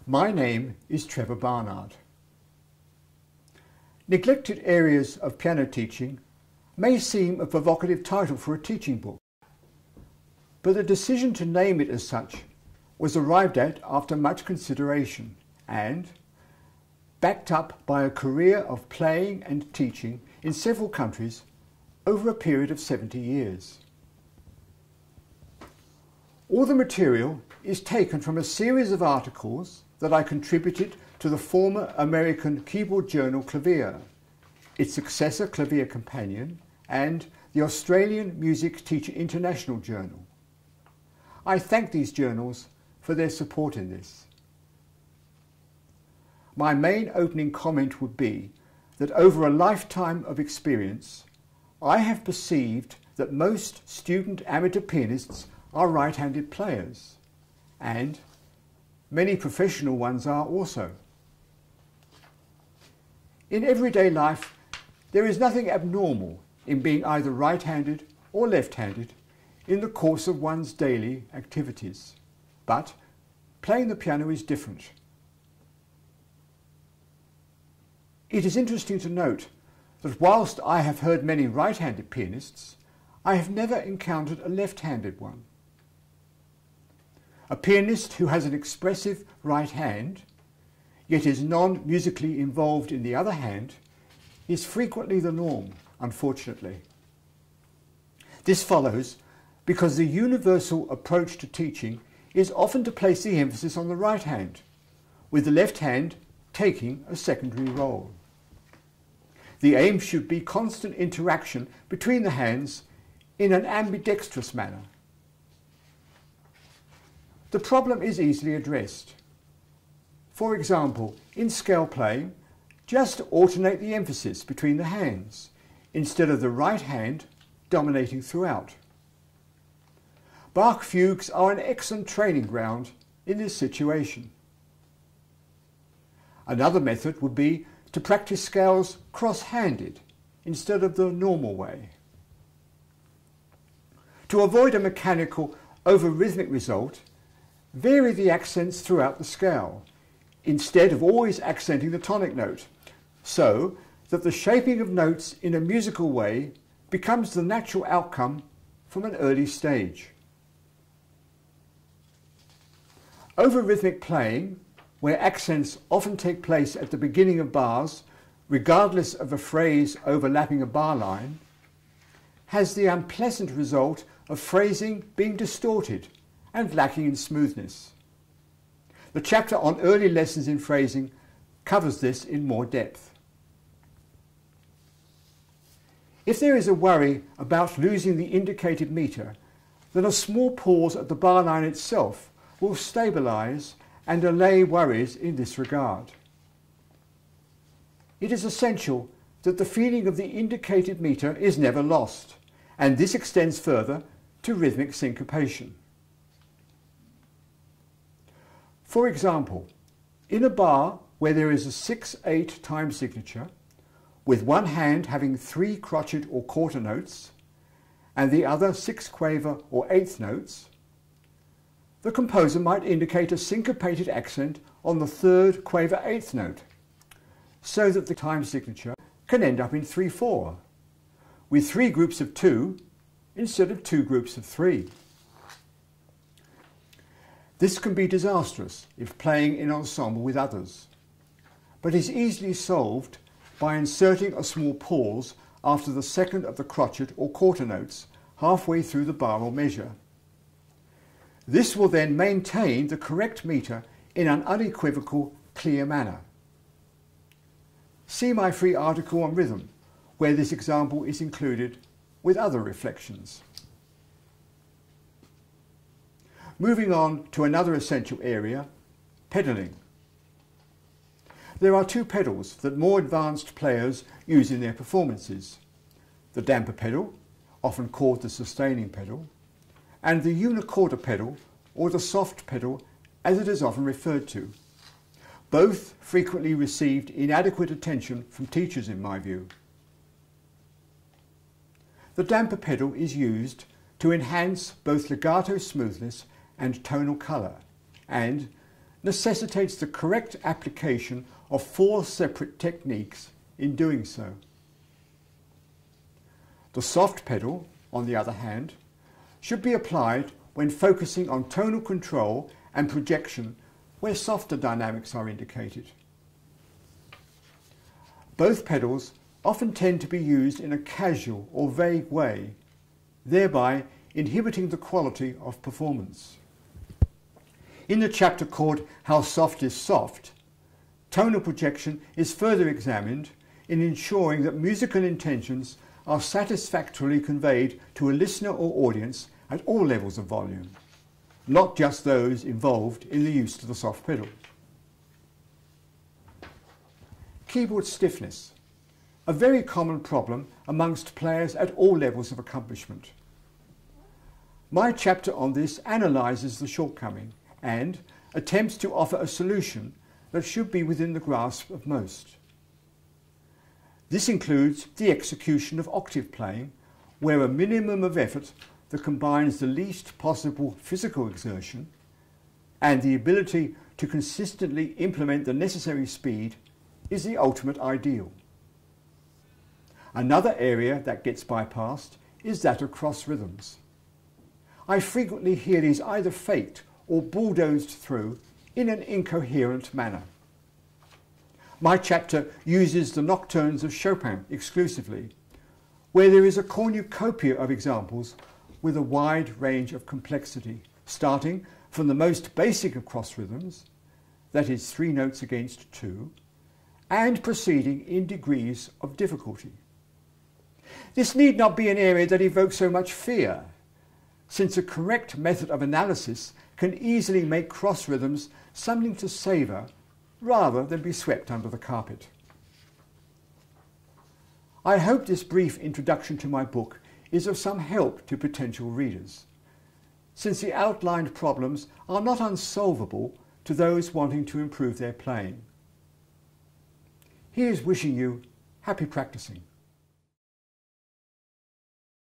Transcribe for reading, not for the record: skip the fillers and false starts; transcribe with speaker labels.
Speaker 1: My name is Trevor Barnard. Neglected Areas of Piano Teaching may seem a provocative title for a teaching book, but the decision to name it as such was arrived at after much consideration and backed up by a career of playing and teaching in several countries over a period of 70 years. All the material is taken from a series of articles that I contributed to the former American keyboard journal Clavier, its successor Clavier Companion, and the Australian Music Teacher International Journal. I thank these journals for their support in this. My main opening comment would be that over a lifetime of experience, I have perceived that most student amateur pianists are right-handed players, and many professional ones are also. In everyday life, there is nothing abnormal in being either right-handed or left-handed in the course of one's daily activities, but playing the piano is different. It is interesting to note that whilst I have heard many right-handed pianists, I have never encountered a left-handed one. A pianist who has an expressive right hand, yet is non-musically involved in the other hand, is frequently the norm, unfortunately. This follows because the universal approach to teaching is often to place the emphasis on the right hand, with the left hand taking a secondary role. The aim should be constant interaction between the hands in an ambidextrous manner. The problem is easily addressed. For example, in scale playing, just alternate the emphasis between the hands, instead of the right hand dominating throughout. Bach fugues are an excellent training ground in this situation. Another method would be to practice scales cross-handed instead of the normal way. To avoid a mechanical over-rhythmic result, vary the accents throughout the scale, instead of always accenting the tonic note, so that the shaping of notes in a musical way becomes the natural outcome from an early stage. Over-rhythmic playing, where accents often take place at the beginning of bars, regardless of a phrase overlapping a bar line, has the unpleasant result of phrasing being distorted and lacking in smoothness. The chapter on early lessons in phrasing covers this in more depth. If there is a worry about losing the indicated meter, then a small pause at the bar line itself will stabilise and allay worries in this regard. It is essential that the feeling of the indicated meter is never lost, and this extends further to rhythmic syncopation. For example, in a bar where there is a 6/8 time signature, with one hand having 3 crotchet or quarter notes, and the other 6 quaver or eighth notes, the composer might indicate a syncopated accent on the 3rd quaver eighth note, so that the time signature can end up in 3/4, with 3 groups of 2 instead of 2 groups of 3. This can be disastrous if playing in ensemble with others, but is easily solved by inserting a small pause after the second of the crotchet or quarter notes halfway through the bar or measure. This will then maintain the correct meter in an unequivocal, clear manner. See my free article on rhythm, where this example is included with other reflections. Moving on to another essential area, pedalling. There are 2 pedals that more advanced players use in their performances: the damper pedal, often called the sustaining pedal, and the unicorder pedal, or the soft pedal as it is often referred to. Both frequently received inadequate attention from teachers in my view. The damper pedal is used to enhance both legato smoothness and tonal colour, and necessitates the correct application of 4 separate techniques in doing so. The soft pedal, on the other hand, should be applied when focusing on tonal control and projection where softer dynamics are indicated. Both pedals often tend to be used in a casual or vague way, thereby inhibiting the quality of performance. In the chapter called How Soft is Soft, tonal projection is further examined in ensuring that musical intentions are satisfactorily conveyed to a listener or audience at all levels of volume, not just those involved in the use of the soft pedal. Keyboard stiffness, a very common problem amongst players at all levels of accomplishment. My chapter on this analyses the shortcoming and attempts to offer a solution that should be within the grasp of most. This includes the execution of octave playing, where a minimum of effort that combines the least possible physical exertion and the ability to consistently implement the necessary speed is the ultimate ideal. Another area that gets bypassed is that of cross rhythms. I frequently hear these either faked or bulldozed through in an incoherent manner. My chapter uses the nocturnes of Chopin exclusively, where there is a cornucopia of examples with a wide range of complexity, starting from the most basic of cross rhythms, that is 3 notes against 2, and proceeding in degrees of difficulty. This need not be an area that evokes so much fear, since a correct method of analysis can easily make cross rhythms something to savour rather than be swept under the carpet. I hope this brief introduction to my book is of some help to potential readers, since the outlined problems are not unsolvable to those wanting to improve their playing. Here's wishing you happy practicing.